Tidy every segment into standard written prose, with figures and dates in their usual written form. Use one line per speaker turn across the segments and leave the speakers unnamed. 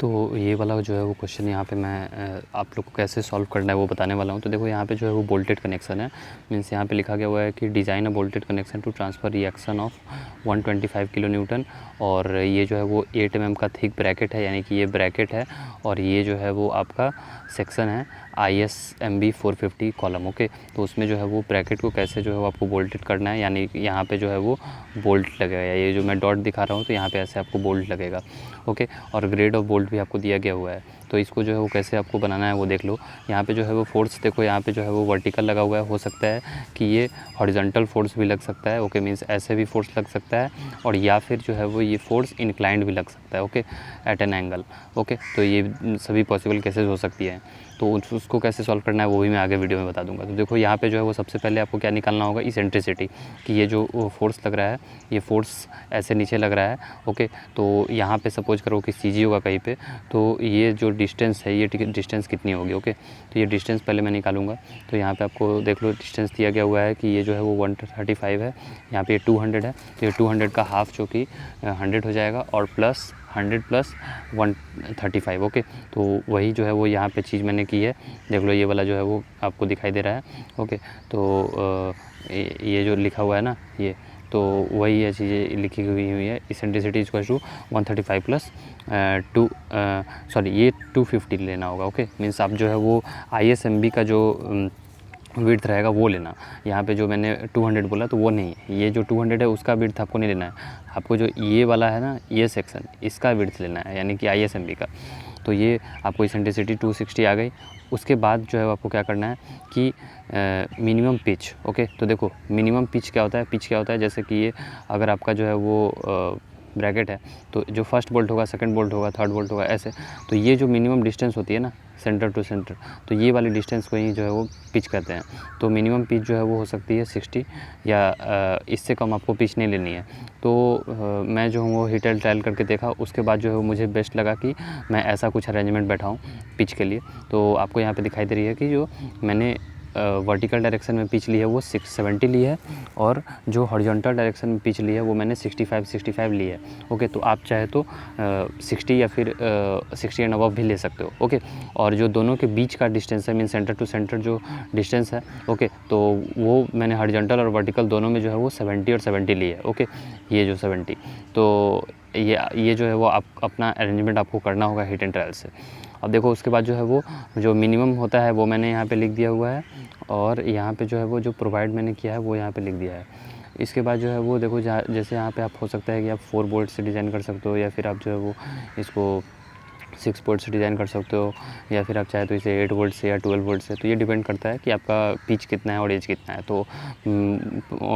तो ये वाला जो है वो क्वेश्चन यहाँ पे मैं आप लोग को कैसे सॉल्व करना है वो बताने वाला हूँ। तो देखो यहाँ पे जो है वो बोल्टेड कनेक्शन है, मीन्स यहाँ पे लिखा गया हुआ है कि design a bolted connection to transfer reaction of 125 kilo newton. और ये जो है वो 8 mm का थिक ब्रैकेट है, यानी कि ये ब्रैकेट है और ये जो है वो आपका सेक्शन है ISMB 450 कॉलम। ओके, तो उसमें जो है वो ब्रैकेट को कैसे जो है वो आपको बोल्टेड करना है, यानी यहाँ पे जो है वो बोल्ट लगेगा। ये जो मैं डॉट दिखा रहा हूँ तो यहाँ पे ऐसे आपको बोल्ट लगेगा। ओके, और ग्रेड ऑफ बोल्ट भी आपको दिया गया हुआ है। तो इसको जो है वो कैसे आपको बनाना है वो देख लो। यहाँ पे जो है वो फोर्स देखो, यहाँ पे जो है वो वर्टिकल लगा हुआ है, हो सकता है कि ये हॉरिजॉन्टल फोर्स भी लग सकता है। ओके, मीन्स ऐसे भी फोर्स लग सकता है, और या फिर जो है वो ये फोर्स इंक्लाइंड भी लग सकता है। Okay, at an angle. Okay, तो ये सभी पॉसिबल केसेस हो सकती है। तो उसको कैसे सॉल्व करना है वो भी मैं आगे वीडियो में बता दूंगा। तो देखो यहाँ पे जो है वो सबसे पहले आपको क्या निकालना होगा, इसेंट्रिसिटी, कि ये जो फोर्स लग रहा है ये फोर्स ऐसे नीचे लग रहा है। ओके, तो यहाँ पे सपोज करो कि CG होगा कहीं पे, तो ये जो डिस्टेंस है ये डिस्टेंस कितनी होगी। ओके, तो ये डिस्टेंस पहले मैं निकालूंगा। तो यहाँ पे आपको देख लो डिस्टेंस दिया गया हुआ है कि ये जो है वो 135 है, यहाँ पे ये 200 है, तो ये 200 का हाफ जो कि 100 हो जाएगा, और प्लस 100 प्लस 135। ओके, तो वही जो है वो यहाँ पे चीज़ मैंने की है, देख लो ये वाला जो है वो आपको दिखाई दे रहा है। ओके, तो ये जो लिखा हुआ है ना ये, तो वही है चीज़ें लिखी हुई है। इसेंट्रिसिटी इक्वल टू 135 प्लस ये 250 लेना होगा। ओके, मीन्स आप जो है वो ISMB का जो विड्थ रहेगा वो लेना। यहाँ पे जो मैंने 200 बोला तो वो नहीं है, ये जो 200 है उसका विड्थ आपको नहीं लेना है, आपको जो ये वाला है ना ये सेक्शन इसका विड्थ लेना है, यानी कि ISMB का। तो ये आपको इसेंट्रिसिटी 260 आ गई। उसके बाद जो है आपको क्या करना है कि मिनिमम पिच। ओके, तो देखो मिनिमम पिच क्या होता है, पिच क्या होता है, जैसे कि ये अगर आपका जो है वो ब्रैकेट है, तो जो फर्स्ट बोल्ट होगा, सेकंड बोल्ट होगा, थर्ड बोल्ट होगा, ऐसे। तो ये जो मिनिमम डिस्टेंस होती है ना सेंटर टू सेंटर, तो ये वाली डिस्टेंस को ही जो है वो पिच कहते हैं। तो मिनिमम पिच जो है वो हो सकती है 60, या इससे कम आपको पिच नहीं लेनी है। तो मैं जो हूँ वो हिट एंड ट्रायल करके देखा, उसके बाद जो है मुझे बेस्ट लगा कि मैं ऐसा कुछ अरेंजमेंट बैठाऊँ पिच के लिए। तो आपको यहाँ पे दिखाई दे रही है कि जो मैंने वर्टिकल डायरेक्शन में पिच ली है वो 670 ली है, और जो हॉरिजॉन्टल डायरेक्शन में पिच ली है वो मैंने 65 ली है। ओके, तो आप चाहे तो 60 या फिर 60 एंड अबव भी ले सकते हो। ओके, और जो दोनों के बीच का डिस्टेंस है, मीन सेंटर टू सेंटर जो डिस्टेंस है, ओके, तो वो मैंने हॉरिजॉन्टल और वर्टिकल दोनों में जो है वो 70 और 70 ली है। ओके, ये जो 70, तो ये जो है वो आप अपना अरेंजमेंट आपको करना होगा हिट एंड ट्रायल से। अब देखो उसके बाद जो है वो जो मिनिमम होता है वो मैंने यहाँ पे लिख दिया हुआ है, और यहाँ पे जो है वो जो प्रोवाइड मैंने किया है वो यहाँ पे लिख दिया है। इसके बाद जो है वो देखो जैसे यहाँ पे आप हो सकता है कि आप 4 बोल्ट से डिज़ाइन कर सकते हो, या फिर आप जो है वो इसको 6 बोल्ट से डिज़ाइन कर सकते हो, या फिर आप चाहे तो इसे 8 वोल्ट से या 12 वोल्ट से। तो ये डिपेंड करता है कि आपका पिच कितना है और एज कितना है। तो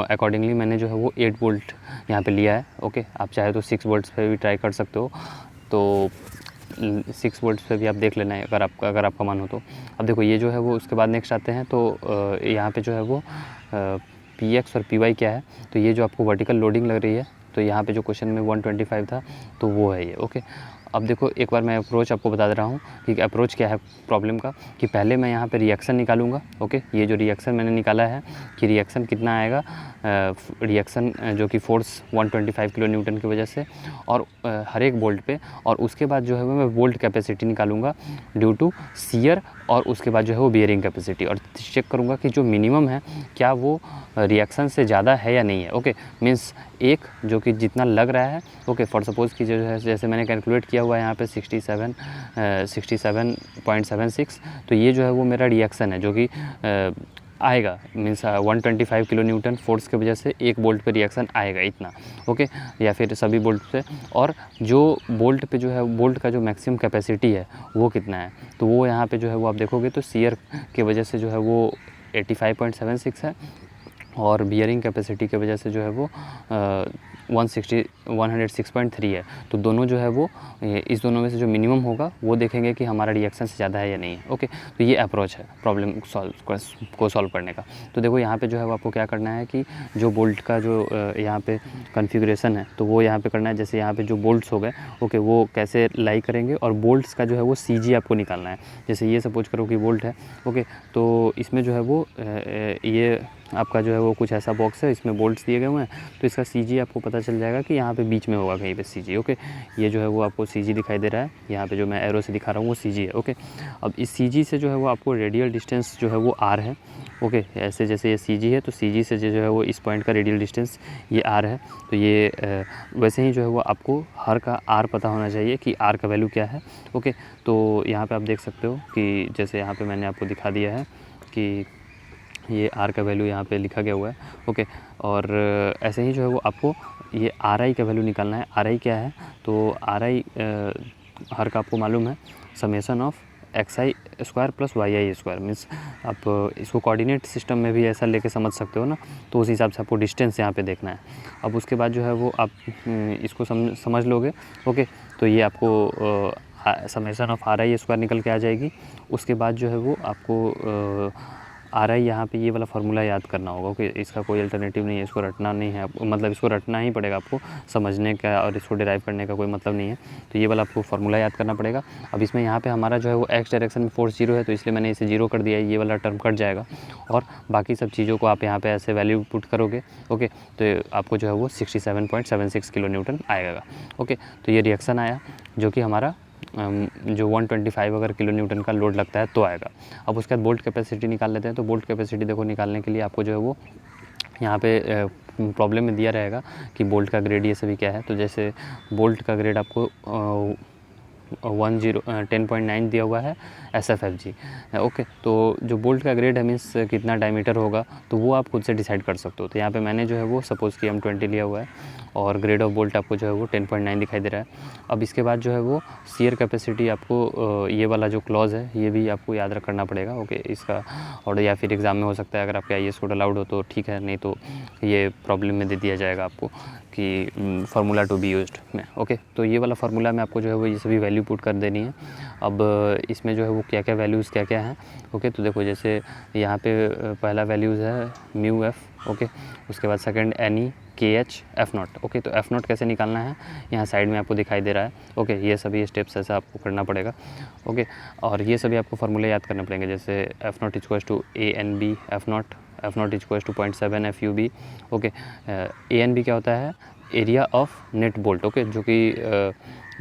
अकॉर्डिंगली मैंने जो है वो 8 वोल्ट यहाँ पे लिया है। ओके, आप चाहे तो 6 वोल्ट्स पे भी ट्राई कर सकते हो, तो 6 वोल्ट्स पे भी आप देख लेना है अगर आपका मन हो तो। अब देखो ये जो है वो उसके बाद नेक्स्ट आते हैं, तो यहाँ पे जो है वो PX और PY क्या है, तो ये जो आपको वर्टिकल लोडिंग लग रही है, तो यहाँ पे जो क्वेश्चन में 125 था तो वो है ये। ओके, अब देखो एक बार मैं अप्रोच आपको बता दे रहा हूँ कि अप्रोच क्या है प्रॉब्लम का, कि पहले मैं यहाँ पे रिएक्शन निकालूंगा। ओके, ये जो रिएक्शन मैंने निकाला है कि रिएक्शन कितना आएगा, रिएक्शन जो कि फोर्स 125 किलो न्यूटन की वजह से, और हर एक बोल्ट पे, और उसके बाद जो है वो मैं बोल्ट कैपेसिटी निकालूंगा ड्यू टू शियर, और उसके बाद जो है वो बियरिंग कैपेसिटी, और चेक करूँगा कि जो मिनिमम है क्या वो रिएक्शन से ज़्यादा है या नहीं है। ओके, मीन्स एक जो कि जितना लग रहा है। ओके, फॉर सपोज़ कि जो है जैसे मैंने कैलकुलेट किया हुआ है यहाँ पे 67.76, तो ये जो है वो मेरा रिएक्शन है जो कि आएगा, मीन्स 125 किलो न्यूटन फोर्स की वजह से एक बोल्ट पे रिएक्शन आएगा इतना। ओके, या फिर सभी बोल्ट पे, और जो बोल्ट पे जो है बोल्ट का जो मैक्सिमम कैपेसिटी है वो कितना है, तो वो यहाँ पे जो है वो आप देखोगे तो शियर की वजह से जो है वो 85.76 है, और बियरिंग कैपेसिटी की वजह से जो है वो 106.3 है। तो दोनों जो है वो इस दोनों में से जो मिनिमम होगा वो देखेंगे कि हमारा रिएक्शन से ज़्यादा है या नहीं है। ओके, तो ये अप्रोच है प्रॉब्लम को सॉल्व करने का। तो देखो यहाँ पे जो है वो आपको क्या करना है कि जो बोल्ट का जो यहाँ पे कॉन्फ़िगरेशन है तो वो यहाँ पे करना है। जैसे यहाँ पे जो बोल्ट्स हो गए, ओके, वो कैसे लाई करेंगे, और बोल्ट्स का जो है वो CG आपको निकालना है। जैसे ये सपोज करो कि बोल्ट है, ओके, तो इसमें जो है वो ये आपका जो है वो कुछ ऐसा बॉक्स है, इसमें बोल्ट्स दिए गए हुए हैं, तो इसका CG आपको पता चल जाएगा कि यहाँ पे बीच में होगा कहीं पे CG। ओके, ये जो है वो आपको CG दिखाई दे रहा है, यहाँ पे जो मैं एरो से दिखा रहा हूँ वो CG है। ओके, अब इस CG से जो है वो आपको रेडियल डिस्टेंस जो है वो R है। ओके, ऐसे जैसे ये CG है तो CG से जो है वो इस पॉइंट का रेडियल डिस्टेंस ये R है। तो ये वैसे ही जो है वो आपको हर का R पता होना चाहिए कि R का वैल्यू क्या है। ओके, तो यहाँ पे आप देख सकते हो कि जैसे यहाँ पे मैंने आपको दिखा दिया है कि ये R का वैल्यू यहाँ पे लिखा गया हुआ है। ओके, और ऐसे ही जो है वो आपको ये RI का वैल्यू निकालना है। RI क्या है, तो RI हर का आपको मालूम है summation of XI square plus YI square. Means आप इसको कोऑर्डिनेट सिस्टम में भी ऐसा लेके समझ सकते हो ना, तो उस हिसाब से आपको डिस्टेंस यहाँ पे देखना है। अब उसके बाद जो है वो आप इसको समझ लोगे। ओके, तो ये आपको समेसन ऑफ RI स्क्वायर निकल के आ जाएगी। उसके बाद जो है वो आपको RI यहाँ पे ये वाला फार्मूला याद करना होगा। ओके, इसका कोई अल्टरनेटिव नहीं है, इसको रटना नहीं है आपको, मतलब इसको रटना ही पड़ेगा आपको, समझने का और इसको डिराइव करने का कोई मतलब नहीं है। तो ये वाला आपको फार्मूला याद करना पड़ेगा। अब इसमें यहाँ पे हमारा जो है वो x डायरेक्शन में फोर्स 0 है, तो इसलिए मैंने इसे 0 कर दिया है, ये वाला टर्म कट जाएगा और बाकी सब चीज़ों को आप यहाँ पर ऐसे वैल्यू पुट करोगे। ओके, तो आपको जो है वो 67.76 किलो न्यूटन आएगा। ओके, तो ये रिएक्शन आया जो कि हमारा जो 125 अगर किलो न्यूटन का लोड लगता है तो आएगा। अब उसके बाद बोल्ट कैपेसिटी निकाल लेते हैं। तो बोल्ट कैपेसिटी देखो निकालने के लिए आपको जो है वो यहाँ पे प्रॉब्लम में दिया रहेगा कि बोल्ट का ग्रेड ये सभी क्या है। तो जैसे बोल्ट का ग्रेड आपको 10.9 दिया हुआ है SFFG। ओके, तो जो बोल्ट का ग्रेड है मीन्स कितना डायमीटर होगा तो वो आप खुद से डिसाइड कर सकते हो। तो यहाँ पे मैंने जो है वो सपोज़ कि M20 लिया हुआ है और ग्रेड ऑफ बोल्ट आपको जो है वो 10.9 दिखाई दे रहा है। अब इसके बाद जो है वो शियर कैपेसिटी आपको ये वाला जो क्लॉज है ये भी आपको याद करना पड़ेगा। ओके, इसका और या फिर एग्ज़ाम में हो सकता है अगर आपके IAS कोड अलाउड हो तो ठीक है, नहीं तो ये प्रॉब्लम में दे दिया जाएगा आपको कि फार्मूला टू बी यूज्ड में। ओके, तो ये वाला फार्मूला में आपको जो है वो ये सभी वैल्यू पुट कर देनी है। अब इसमें जो है वो क्या क्या वैल्यूज़ क्या क्या हैं। ओके, तो देखो जैसे यहाँ पे पहला वैल्यूज़ है μF। ओके, उसके बाद second NE KH F0। Okay, तो F0 कैसे निकालना है यहाँ साइड में आपको दिखाई दे रहा है। ओके, ये सभी स्टेप्स ऐसा आपको करना पड़ेगा। ओके, और ये सभी आपको फार्मूले याद करने पड़ेंगे जैसे F0 equals to ANB F0 equals to 0.7 FUB। Okay, ANB क्या होता है, area of net bolt. Okay, जो कि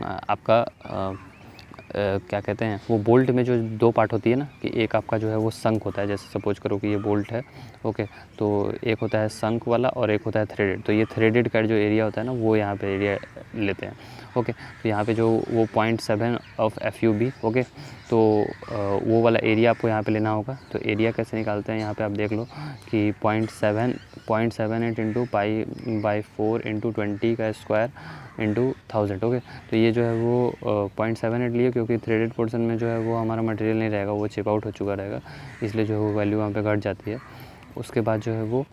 आपका क्या कहते हैं वो बोल्ट में जो दो पार्ट होती है ना कि एक आपका जो है वो संक होता है, जैसे सपोज करो कि ये बोल्ट है। ओके, तो एक होता है संक वाला और एक होता है थ्रेडेड। तो ये थ्रेडेड का जो एरिया होता है ना वो यहाँ पे एरिया लेते हैं। ओके, तो यहाँ पे जो वो 0.7 ऑफ FUB। ओके, तो वो वाला एरिया आपको यहाँ पे लेना होगा। तो एरिया कैसे निकालते हैं यहाँ पे आप देख लो कि 0.78 इंटू π/4 इंटू 20 का स्क्वायर इंटू 1000। ओके, तो ये जो है वो 0.78 लिए क्योंकि थ्रेडेड पोर्शन में जो है वो हमारा मटेरियल नहीं रहेगा, वो चिप आउट हो चुका रहेगा, इसलिए जो है वो वैल्यू वहाँ पे घट जाती है। उसके बाद जो है वो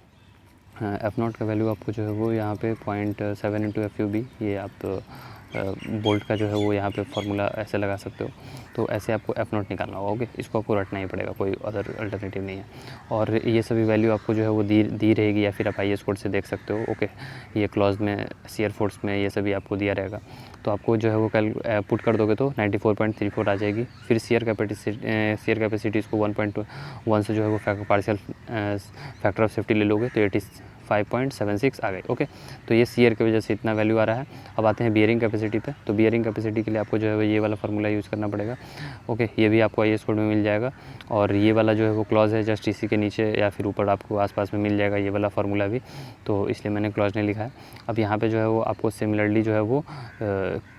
F0 का वैल्यू आपको जो है वो यहाँ पे 0.7 इंटू FUB, ये आप बोल्ट का जो है वो यहाँ पे फार्मूला ऐसे लगा सकते हो। तो ऐसे आपको F0 निकालना होगा। ओके, इसको आपको रटना ही पड़ेगा, कोई अदर अल्टरनेटिव नहीं है। और ये सभी वैल्यू आपको जो है वो दी रहेगी या फिर आप IAS कोड से देख सकते हो। ओके, ये क्लॉज में शियर फोर्स में ये सभी आपको दिया रहेगा। तो आपको जो है वो पुट कर दोगे तो 94.34 आ जाएगी। फिर शियर कैपेसिटी इसको 1.1 से जो है वो पार्शियल फैक्टर ऑफ सेफ्टी ले लोगे तो 85.76 आ गई। ओके, तो ये शियर की वजह से इतना वैल्यू आ रहा है। अब आते हैं बियरिंग कैपेसिटी पे। तो बियरिंग कैपेसिटी के लिए आपको जो है ये वाला फार्मूला यूज़ करना पड़ेगा। ओके, ये भी आपको IAS कोड में मिल जाएगा और ये वाला जो है वो क्लॉज है जस्ट इसी के नीचे या फिर ऊपर आपको आसपास में मिल जाएगा ये वाला फार्मूला भी, तो इसलिए मैंने क्लॉज नहीं लिखा है। अब यहाँ पे जो है वो आपको सिमिलरली जो है वो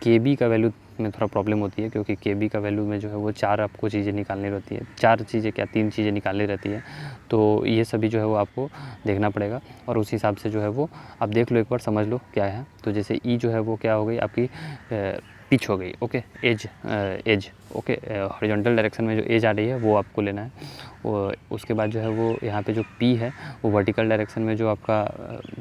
KB का वैल्यू में थोड़ा प्रॉब्लम होती है क्योंकि KB का वैल्यू में जो है वो 4 आपको चीज़ें निकालनी रहती है, 4 चीज़ें क्या 3 चीज़ें निकालनी रहती है। तो ये सभी जो है वो आपको देखना पड़ेगा और उस हिसाब से जो है वो आप देख लो, एक बार समझ लो क्या है। तो जैसे E जो है वो क्या हो गई आपकी पिच हो गई। Okay, edge okay, horizontal direction में जो एज आ रही है वो आपको लेना है। उसके बाद जो है वो यहाँ पे जो P है वो वर्टिकल डायरेक्शन में जो आपका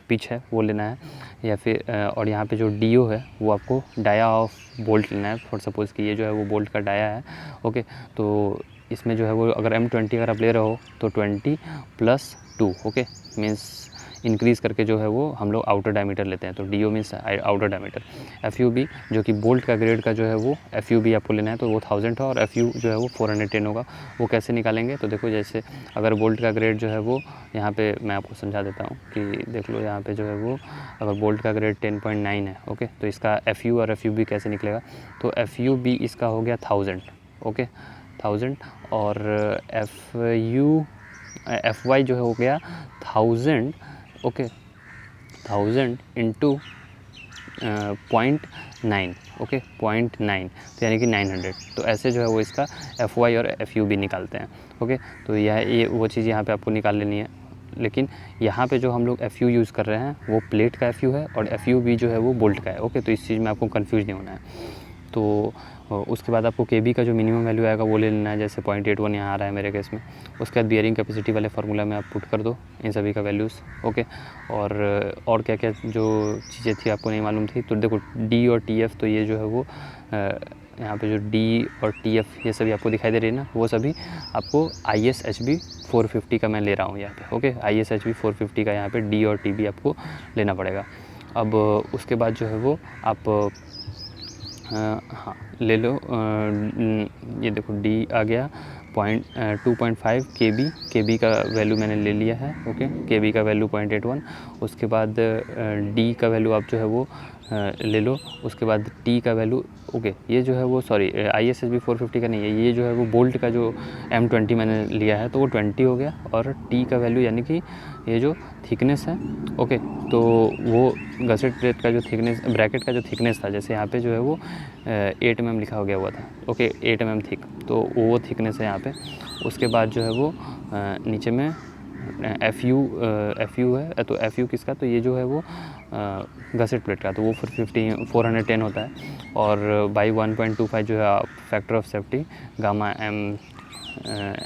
पिच है वो लेना है या फिर और यहाँ पे जो DO है वो आपको डाया ऑफ बोल्ट लेना है। फॉर सपोज़ कि ये जो है वो बोल्ट का डाया है। ओके, तो इसमें जो है वो अगर M20 अगर आप ले रहे हो तो 20 + 2। ओके, मीन्स इंक्रीज़ करके जो है वो हम लोग आउटर डायमीटर लेते हैं। तो DO means outer diameter. FUB जो कि बोल्ट का ग्रेड का जो है वो FUB आपको लेना है, तो वो 1000 है और FU जो है वो 410 होगा। वो कैसे निकालेंगे, तो देखो जैसे अगर बोल्ट का ग्रेड जो है वो यहाँ पे मैं आपको समझा देता हूँ कि देख लो यहाँ पे जो है वो अगर बोल्ट का ग्रेड 10.9 है, ओके, तो इसका FU और FUB कैसे निकलेगा, तो FUB इसका हो गया 1000, ओके, 1000 और FY जो है हो गया 1000, ओके, 1000 इंटू 0.9, ओके, 0.9, तो यानी कि 900। तो ऐसे जो है वो इसका FY और FUB निकालते हैं, ओके। तो ये वो चीज़ यहाँ पे आपको निकाल लेनी है। लेकिन यहाँ पे जो हम लोग FU यूज़ कर रहे हैं वो प्लेट का FU है और FUB जो है वो बोल्ट का है, ओके। तो इस चीज़ में आपको कंफ्यूज नहीं होना है। तो उसके बाद आपको KB का जो मिनिमम वैल्यू आएगा वो ले लेना है, जैसे 0.81 यहाँ आ रहा है मेरे केस में। उसके बाद बियरिंग कैपेसिटी वाले फार्मूला में आप पुट कर दो इन सभी का वैल्यूज़, ओके। और क्या क्या जो चीज़ें थी आपको नहीं मालूम थी, तो देखो D और TF, तो ये जो है वो यहाँ पे जो D और TF ये सभी आपको दिखाई दे रही है ना, वो सभी आपको ISHB 450 का मैं ले रहा हूँ यहाँ पे, ओके। ISHB 450 का यहाँ पे D और TB आपको लेना पड़ेगा। अब उसके बाद जो है वो आप हाँ ले लो, ये देखो D आ गया 2.5 KB का वैल्यू मैंने ले लिया है, ओके। KB का वैल्यू 0.81। उसके बाद D का वैल्यू आप जो है वो ले लो। उसके बाद T का वैल्यू, ओके, ये जो है वो सॉरी ISHB 450 का नहीं है, ये जो है वो बोल्ट का जो M20 मैंने लिया है तो वो 20 हो गया। और T का वैल्यू यानी कि ये जो थिकनेस है, ओके, तो वो गसेट प्लेट का जो थिकनेस, ब्रैकेट का जो थिकनेस था, जैसे यहाँ पे जो है वो 8 mm लिखा गया हुआ था, ओके, 8 mm थिक, तो वो थिकनेस है यहाँ पे। उसके बाद जो है वो नीचे में FU है, तो FU किसका, तो ये जो है वो गसेट प्लेट का, तो वो 410 होता है। और बाई 1.25 जो है factor of safety gamma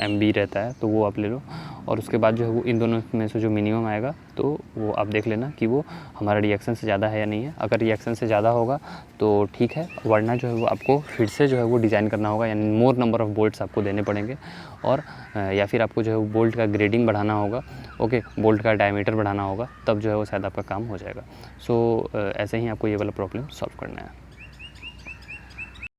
MB रहता है, तो वो आप ले लो। और उसके बाद जो है वो इन दोनों में से जो मिनिमम आएगा तो वो आप देख लेना कि वो हमारा रिएक्शन से ज़्यादा है या नहीं है। अगर रिएक्शन से ज़्यादा होगा तो ठीक है, वरना जो है वो आपको फिर से जो है वो डिज़ाइन करना होगा, यानी मोर नंबर ऑफ़ बोल्ट्स आपको देने पड़ेंगे। और या फिर आपको जो है वो बोल्ट का ग्रेडिंग बढ़ाना होगा, ओके, बोल्ट का डायमीटर बढ़ाना होगा, तब जो है वो शायद आपका काम हो जाएगा। सो ऐसे ही आपको ये वाला प्रॉब्लम सॉल्व करना है।